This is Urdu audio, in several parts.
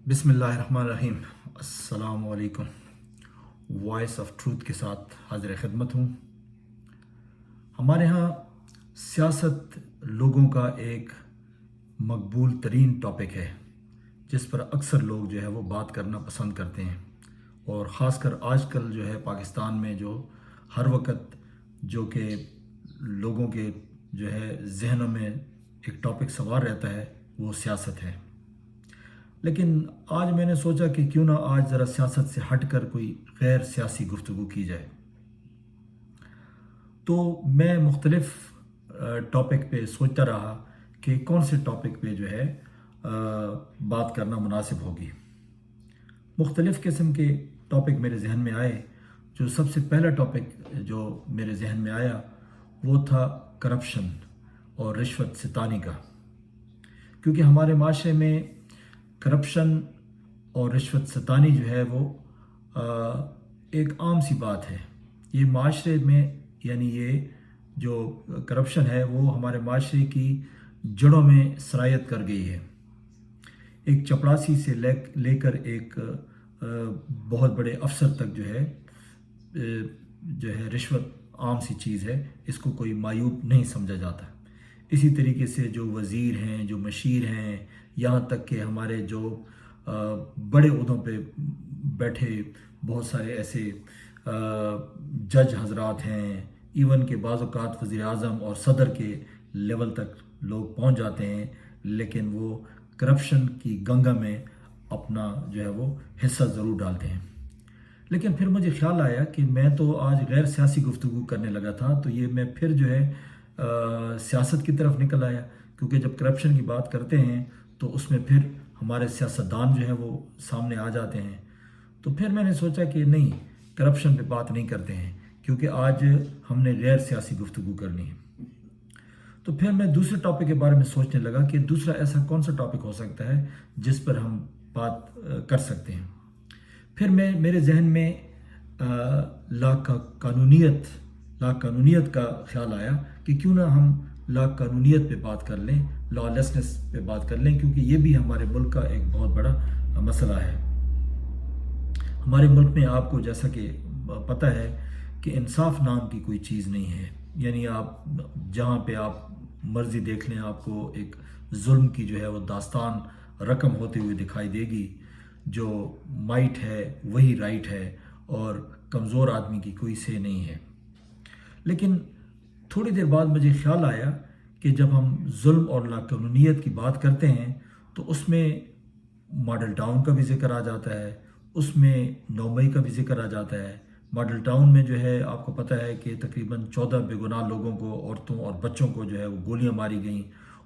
بسم اللہ الرحمن الرحیم۔ السلام علیکم۔ وائس آف ٹروتھ کے ساتھ حاضر خدمت ہوں۔ ہمارے ہاں سیاست لوگوں کا ایک مقبول ترین ٹاپک ہے جس پر اکثر لوگ جو ہے وہ بات کرنا پسند کرتے ہیں، اور خاص کر آج کل جو ہے پاکستان میں جو ہر وقت جو کہ لوگوں کے جو ہے ذہنوں میں ایک ٹاپک سوار رہتا ہے وہ سیاست ہے۔ لیکن آج میں نے سوچا کہ کیوں نہ آج ذرا سیاست سے ہٹ کر کوئی غیر سیاسی گفتگو کی جائے۔ تو میں مختلف ٹاپک پہ سوچتا رہا کہ کون سے ٹاپک پہ جو ہے بات کرنا مناسب ہوگی۔ مختلف قسم کے ٹاپک میرے ذہن میں آئے۔ جو سب سے پہلا ٹاپک جو میرے ذہن میں آیا وہ تھا کرپشن اور رشوت ستانی کا، کیونکہ ہمارے معاشرے میں کرپشن اور رشوت ستانی جو ہے وہ ایک عام سی بات ہے۔ یہ معاشرے میں یعنی یہ جو کرپشن ہے وہ ہمارے معاشرے کی جڑوں میں سرایت کر گئی ہے۔ ایک چپڑاسی سے لے کر ایک بہت بڑے افسر تک جو ہے رشوت عام سی چیز ہے، اس کو کوئی معیوب نہیں سمجھا جاتا۔ اسی طریقے سے جو وزیر ہیں، جو مشیر ہیں، یہاں تک کہ ہمارے جو بڑے عہدوں پہ بیٹھے بہت سارے ایسے جج حضرات ہیں، ایون کہ بعض اوقات وزیر اعظم اور صدر کے لیول تک لوگ پہنچ جاتے ہیں، لیکن وہ کرپشن کی گنگا میں اپنا جو ہے وہ حصہ ضرور ڈالتے ہیں۔ لیکن پھر مجھے خیال آیا کہ میں تو آج غیر سیاسی گفتگو کرنے لگا تھا، تو یہ میں پھر جو ہے سیاست کی طرف نکل آیا، کیونکہ جب کرپشن کی بات کرتے ہیں تو اس میں پھر ہمارے سیاستدان جو ہے وہ سامنے آ جاتے ہیں۔ تو پھر میں نے سوچا کہ نہیں، کرپشن پہ بات نہیں کرتے ہیں، کیونکہ آج ہم نے غیر سیاسی گفتگو کرنی ہے۔ تو پھر میں دوسرے ٹاپک کے بارے میں سوچنے لگا کہ دوسرا ایسا کون سا ٹاپک ہو سکتا ہے جس پر ہم بات کر سکتے ہیں۔ پھر میرے ذہن میں لا قانونیت کا خیال آیا کہ کیوں نہ ہم لا قانونیت پہ بات کر لیں، لا لیسنس پہ بات کر لیں، کیونکہ یہ بھی ہمارے ملک کا ایک بہت بڑا مسئلہ ہے۔ ہمارے ملک میں آپ کو جیسا کہ پتہ ہے کہ انصاف نام کی کوئی چیز نہیں ہے، یعنی آپ جہاں پہ آپ مرضی دیکھ لیں آپ کو ایک ظلم کی جو ہے وہ داستان رقم ہوتے ہوئے دکھائی دے گی۔ جو مائٹ ہے وہی رائٹ ہے، اور کمزور آدمی کی کوئی سے نہیں ہے۔ لیکن تھوڑی دیر بعد مجھے خیال آیا کہ جب ہم ظلم اور لا قانونیت کی بات کرتے ہیں تو اس میں ماڈل ٹاؤن کا بھی ذکر آ جاتا ہے، اس میں 9 مئی کا بھی ذکر آ جاتا ہے۔ ماڈل ٹاؤن میں جو ہے آپ کو پتہ ہے کہ تقریباً 14 بے گناہ لوگوں کو، عورتوں اور بچوں کو جو ہے وہ گولیاں ماری گئیں،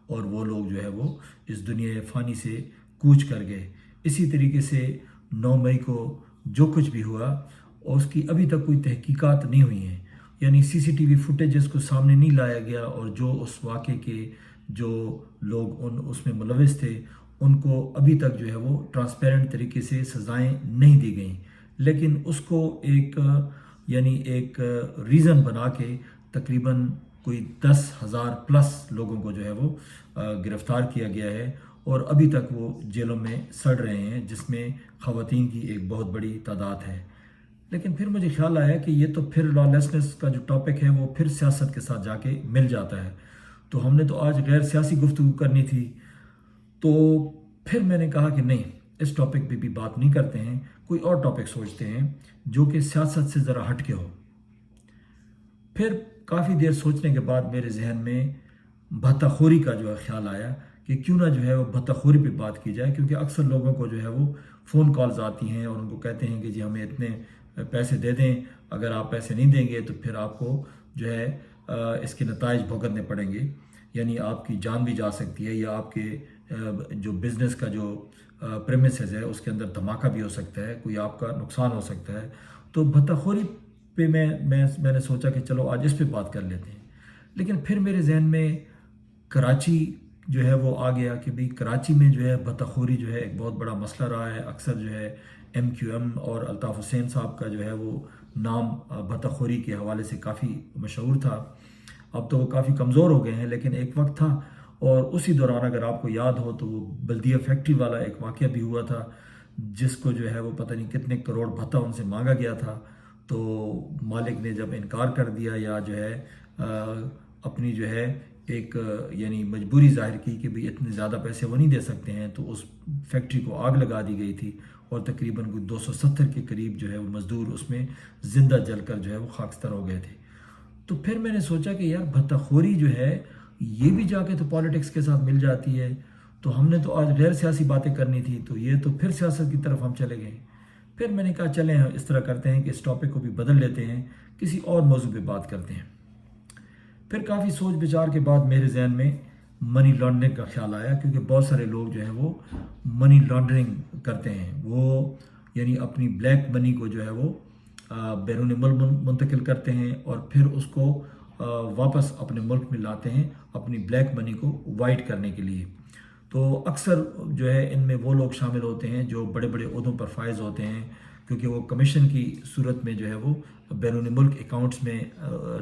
اور وہ لوگ جو ہے وہ اس دنیا فانی سے کوچ کر گئے۔ اسی طریقے سے 9 مئی کو جو کچھ بھی ہوا اور اس کی ابھی تک کوئی تحقیقات نہیں ہوئی ہیں، یعنی سی سی ٹی وی فوٹیجز کو سامنے نہیں لایا گیا، اور جو اس واقعے کے جو لوگ اس میں ملوث تھے ان کو ابھی تک جو ہے وہ ٹرانسپیرنٹ طریقے سے سزائیں نہیں دی گئیں۔ لیکن اس کو ایک ریزن بنا کے تقریباً کوئی 10,000 پلس لوگوں کو جو ہے وہ گرفتار کیا گیا ہے، اور ابھی تک وہ جیلوں میں سڑ رہے ہیں، جس میں خواتین کی ایک بہت بڑی تعداد ہے۔ لیکن پھر مجھے خیال آیا کہ یہ تو پھر لا لیسنس کا جو ٹاپک ہے وہ پھر سیاست کے ساتھ جا کے مل جاتا ہے، تو ہم نے تو آج غیر سیاسی گفتگو کرنی تھی۔ تو پھر میں نے کہا کہ نہیں، اس ٹاپک پہ بھی بات نہیں کرتے ہیں، کوئی اور ٹاپک سوچتے ہیں جو کہ سیاست سے ذرا ہٹ کے ہو۔ پھر کافی دیر سوچنے کے بعد میرے ذہن میں بھتہ خوری کا جو ہے خیال آیا کہ کیوں نہ جو ہے وہ بھتہ خوری پہ بات کی جائے، کیونکہ اکثر لوگوں کو جو ہے وہ فون کالز آتی ہیں اور ان کو کہتے ہیں کہ جی ہمیں اتنے پیسے دے دیں، اگر آپ پیسے نہیں دیں گے تو پھر آپ کو جو ہے اس کے نتائج بھگتنے پڑیں گے، یعنی آپ کی جان بھی جا سکتی ہے، یا آپ کے جو بزنس کا جو پریمیسز ہے اس کے اندر دھماکہ بھی ہو سکتا ہے، کوئی آپ کا نقصان ہو سکتا ہے۔ تو بھتہ خوری پہ میں نے سوچا کہ چلو آج اس پہ بات کر لیتے ہیں۔ لیکن پھر میرے ذہن میں کراچی جو ہے وہ آ گیا کہ بھی کراچی میں جو ہے بھتہ خوری جو ہے ایک بہت بڑا مسئلہ رہا ہے۔ اکثر جو ہے MQM اور الطاف حسین صاحب کا جو ہے وہ نام بھتہ خوری کے حوالے سے کافی مشہور تھا۔ اب تو وہ کافی کمزور ہو گئے ہیں، لیکن ایک وقت تھا، اور اسی دوران اگر آپ کو یاد ہو تو وہ بلدیہ فیکٹری والا ایک واقعہ بھی ہوا تھا، جس کو جو ہے وہ پتہ نہیں کتنے کروڑ بھتہ ان سے مانگا گیا تھا، تو مالک نے جب انکار کر دیا یا جو ہے اپنی جو ہے ایک یعنی مجبوری ظاہر کی کہ بھی اتنے زیادہ پیسے وہ نہیں دے سکتے ہیں، تو اس فیکٹری کو آگ لگا دی گئی تھی اور تقریباً کوئی 270 کے قریب جو ہے وہ مزدور اس میں زندہ جل کر جو ہے وہ خاکستر ہو گئے تھے۔ تو پھر میں نے سوچا کہ یار بھتہ خوری جو ہے یہ بھی جا کے تو پالیٹکس کے ساتھ مل جاتی ہے، تو ہم نے تو آج غیر سیاسی باتیں کرنی تھی، تو یہ تو پھر سیاست کی طرف ہم چلے گئے۔ پھر میں نے کہا چلیں اس طرح کرتے ہیں کہ اس ٹاپک کو بھی بدل لیتے ہیں، کسی اور موضوع پہ بات کرتے ہیں۔ پھر کافی سوچ بچار کے بعد میرے ذہن میں منی لانڈرنگ کا خیال آیا، کیونکہ بہت سارے لوگ جو ہیں وہ منی لانڈرنگ کرتے ہیں، وہ یعنی اپنی بلیک منی کو جو ہے وہ بیرون ملک منتقل کرتے ہیں اور پھر اس کو واپس اپنے ملک میں لاتے ہیں اپنی بلیک منی کو وائٹ کرنے کے لیے۔ تو اکثر جو ہے ان میں وہ لوگ شامل ہوتے ہیں جو بڑے بڑے عہدوں پر فائز ہوتے ہیں، کیونکہ وہ کمیشن کی صورت میں جو ہے وہ بیرون ملک اکاؤنٹس میں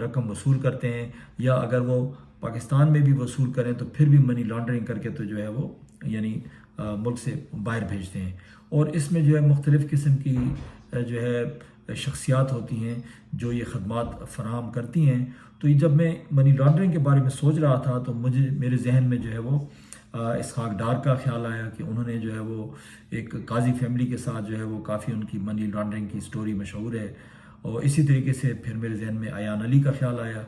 رقم وصول کرتے ہیں، یا اگر وہ پاکستان میں بھی وصول کریں تو پھر بھی منی لانڈرنگ کر کے تو جو ہے وہ یعنی ملک سے باہر بھیجتے ہیں۔ اور اس میں جو ہے مختلف قسم کی جو ہے شخصیات ہوتی ہیں جو یہ خدمات فراہم کرتی ہیں۔ تو جب میں منی لانڈرنگ کے بارے میں سوچ رہا تھا تو میرے ذہن میں جو ہے وہ اسحاق ڈار کا خیال آیا کہ انہوں نے جو ہے وہ ایک قاضی فیملی کے ساتھ جو ہے وہ کافی ان کی منی لانڈرنگ کی سٹوری مشہور ہے۔ اور اسی طریقے سے پھر میرے ذہن میں ایان علی کا خیال آیا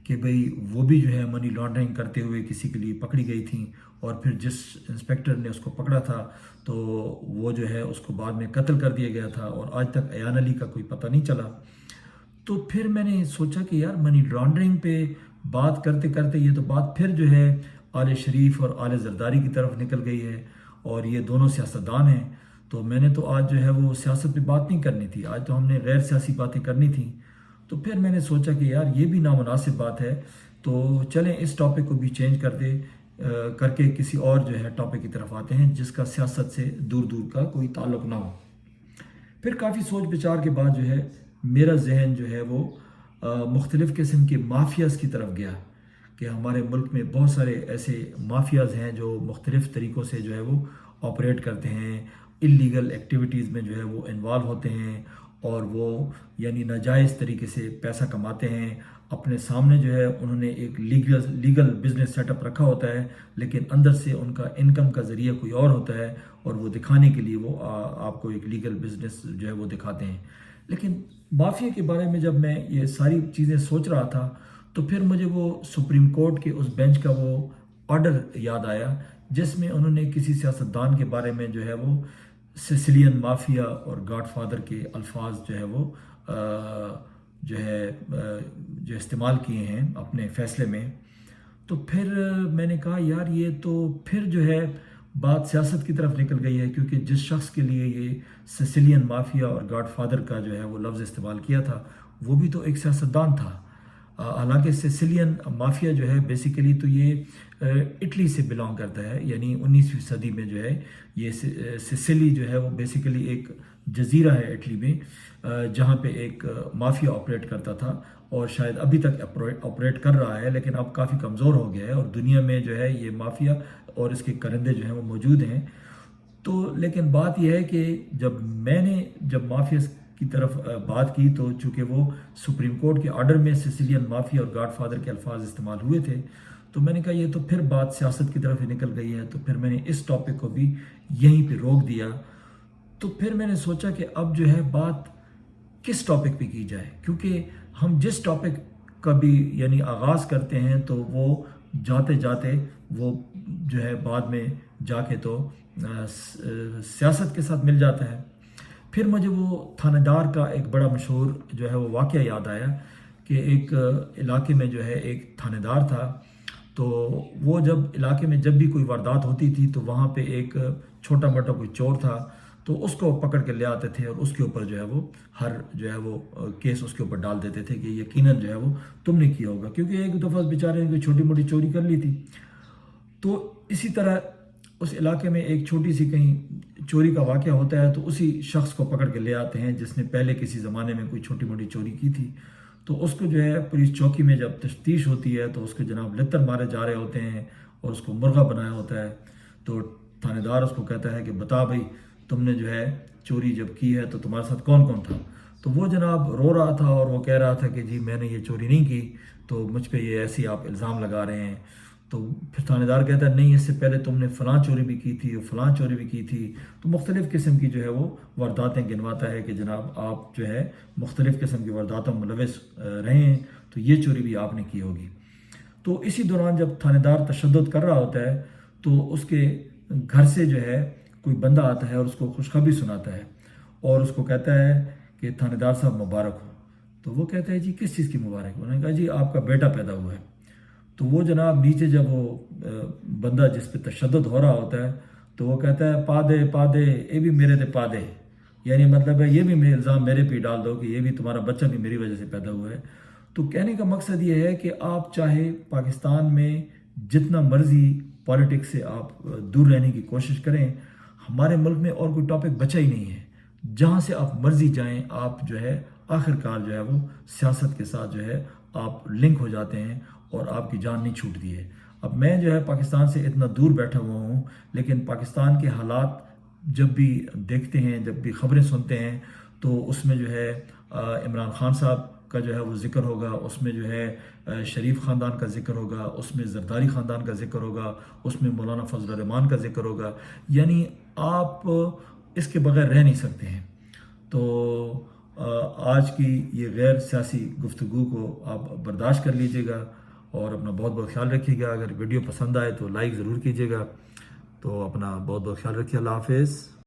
کہ بھئی وہ بھی جو ہے منی لانڈرنگ کرتے ہوئے کسی کے لیے پکڑی گئی تھیں، اور پھر جس انسپیکٹر نے اس کو پکڑا تھا تو وہ جو ہے اس کو بعد میں قتل کر دیا گیا تھا، اور آج تک ایان علی کا کوئی پتہ نہیں چلا۔ تو پھر میں نے سوچا کہ یار منی لانڈرنگ پہ بات کرتے کرتے یہ تو بات پھر جو ہے آل شریف اور آل زرداری کی طرف نکل گئی ہے، اور یہ دونوں سیاستدان ہیں۔ تو میں نے تو آج جو ہے وہ سیاست پہ بات نہیں کرنی تھی، آج تو ہم نے غیر سیاسی باتیں کرنی تھیں۔ تو پھر میں نے سوچا کہ یار یہ بھی نامناسب بات ہے، تو چلیں اس ٹاپک کو بھی چینج کر کے کسی اور جو ہے ٹاپک کی طرف آتے ہیں جس کا سیاست سے دور دور کا کوئی تعلق نہ ہو۔ پھر کافی سوچ بچار کے بعد جو ہے میرا ذہن جو ہے وہ مختلف قسم کے مافیاز کی طرف گیا، کہ ہمارے ملک میں بہت سارے ایسے مافیاز ہیں جو مختلف طریقوں سے جو ہے وہ آپریٹ کرتے ہیں، اللیگل ایکٹیویٹیز میں جو ہے وہ انوالو ہوتے ہیں، اور وہ یعنی ناجائز طریقے سے پیسہ کماتے ہیں۔ اپنے سامنے جو ہے انہوں نے ایک لیگل بزنس سیٹ اپ رکھا ہوتا ہے، لیکن اندر سے ان کا انکم کا ذریعہ کوئی اور ہوتا ہے، اور وہ دکھانے کے لیے وہ آپ کو ایک لیگل بزنس جو ہے وہ دکھاتے ہیں۔ لیکن مافیا کے بارے میں جب میں یہ ساری چیزیں سوچ رہا تھا تو پھر مجھے وہ سپریم کورٹ کے اس بینچ کا وہ آرڈر یاد آیا جس میں انہوں نے کسی سیاستدان کے بارے میں جو ہے وہ سسیلین مافیا اور گاڈ فادر کے الفاظ جو ہے وہ جو استعمال کیے ہیں اپنے فیصلے میں۔ تو پھر میں نے کہا یار یہ تو پھر جو ہے بات سیاست کی طرف نکل گئی ہے، کیونکہ جس شخص کے لیے یہ سسیلین مافیا اور گاڈ فادر کا جو ہے وہ لفظ استعمال کیا تھا وہ بھی تو ایک سیاستدان تھا۔ حالانکہ سسیلین مافیا جو ہے بیسیکلی تو یہ اٹلی سے بلانگ کرتا ہے، یعنی 19ویں صدی میں جو ہے یہ سسیلی جو ہے وہ بیسیکلی ایک جزیرہ ہے اٹلی میں، جہاں پہ ایک مافیا آپریٹ کرتا تھا، اور شاید ابھی تک آپریٹ کر رہا ہے، لیکن اب کافی کمزور ہو گیا ہے، اور دنیا میں جو ہے یہ مافیا اور اس کے کرندے جو ہیں وہ موجود ہیں۔ تو لیکن بات یہ ہے کہ جب مافیا کی طرف بات کی تو چونکہ وہ سپریم کورٹ کے آرڈر میں سسیلین مافیا اور گاڈ فادر کے الفاظ استعمال ہوئے تھے، تو میں نے کہا یہ تو پھر بات سیاست کی طرف ہی نکل گئی ہے، تو پھر میں نے اس ٹاپک کو بھی یہیں پہ روک دیا۔ تو پھر میں نے سوچا کہ اب جو ہے بات کس ٹاپک پہ کی جائے، کیونکہ ہم جس ٹاپک کا بھی یعنی آغاز کرتے ہیں تو وہ جاتے جاتے وہ جو ہے بعد میں جا کے تو سیاست کے ساتھ مل جاتا ہے۔ پھر مجھے وہ تھانہ دار کا ایک بڑا مشہور جو ہے وہ واقعہ یاد آیا کہ ایک علاقے میں جو ہے ایک تھانہ دار تھا، تو وہ جب علاقے میں جب بھی کوئی واردات ہوتی تھی تو وہاں پہ ایک چھوٹا موٹا کوئی چور تھا، تو اس کو پکڑ کے لے آتے تھے اور اس کے اوپر جو ہے وہ ہر جو ہے وہ کیس اس کے اوپر ڈال دیتے تھے کہ یقیناً جو ہے وہ تم نے کیا ہوگا، کیونکہ ایک دفعہ بیچارے نے کوئی چھوٹی موٹی چوری کر لی تھی۔ تو اسی طرح اس علاقے میں ایک چھوٹی سی کہیں چوری کا واقعہ ہوتا ہے تو اسی شخص کو پکڑ کے لے آتے ہیں جس نے پہلے کسی زمانے میں کوئی چھوٹی موٹی چوری کی تھی، تو اس کو جو ہے پولیس چوکی میں جب تفتیش ہوتی ہے تو اس کو جناب لتر مارے جا رہے ہوتے ہیں، اور اس کو مرغا بنایا ہوتا ہے، تو تھانے دار اس کو کہتا ہے کہ بتا بھائی تم نے جو ہے چوری جب کی ہے تو تمہارے ساتھ کون کون تھا؟ تو وہ جناب رو رہا تھا اور وہ کہہ رہا تھا کہ جی میں نے یہ چوری نہیں کی، تو مجھ پہ یہ ایسی آپ الزام لگا رہے ہیں۔ تو پھر تھانے دار کہتا ہے نہیں، اس سے پہلے تم نے فلاں چوری بھی کی تھی اور فلاں چوری بھی کی تھی، تو مختلف قسم کی جو ہے وہ وارداتیں گنواتا ہے کہ جناب آپ جو ہے مختلف قسم کی وارداتوں میں ملوث رہے ہیں، تو یہ چوری بھی آپ نے کی ہوگی۔ تو اسی دوران جب تھانے دار تشدد کر رہا ہوتا ہے تو اس کے گھر سے جو ہے کوئی بندہ آتا ہے اور اس کو خوشخبری سناتا ہے اور اس کو کہتا ہے کہ تھانے دار صاحب مبارک ہو۔ تو وہ کہتا ہے جی کس چیز کی مبارک؟ انہوں نے کہا جی آپ کا بیٹا پیدا ہوا ہے۔ تو وہ جناب نیچے جب وہ بندہ جس پہ تشدد ہو رہا ہوتا ہے تو وہ کہتا ہے پا دے یہ بھی میرے تے پا دے، یعنی مطلب ہے یہ بھی الزام میرے پہ ڈال دو کہ یہ بھی تمہارا بچہ بھی میری وجہ سے پیدا ہوا ہے۔ تو کہنے کا مقصد یہ ہے کہ آپ چاہے پاکستان میں جتنا مرضی پالیٹکس سے آپ دور رہنے کی کوشش کریں، ہمارے ملک میں اور کوئی ٹاپک بچا ہی نہیں ہے، جہاں سے آپ مرضی جائیں آپ جو ہے آخر کار جو ہے وہ سیاست کے ساتھ جو ہے آپ لنک ہو جاتے ہیں اور آپ کی جان نہیں چھوٹتی ہے۔ اب میں جو ہے پاکستان سے اتنا دور بیٹھا ہوا ہوں، لیکن پاکستان کے حالات جب بھی دیکھتے ہیں، جب بھی خبریں سنتے ہیں، تو اس میں جو ہے عمران خان صاحب کا جو ہے وہ ذکر ہوگا، اس میں جو ہے شریف خاندان کا ذکر ہوگا، اس میں زرداری خاندان کا ذکر ہوگا، اس میں مولانا فضل الرحمان کا ذکر ہوگا، یعنی آپ اس کے بغیر رہ نہیں سکتے ہیں۔ تو آج کی یہ غیر سیاسی گفتگو کو آپ برداشت کر لیجئے گا اور اپنا بہت بہت خیال رکھیے گا۔ اگر ویڈیو پسند آئے تو لائک ضرور کیجیے گا۔ تو اپنا بہت بہت خیال رکھیے۔ اللہ حافظ۔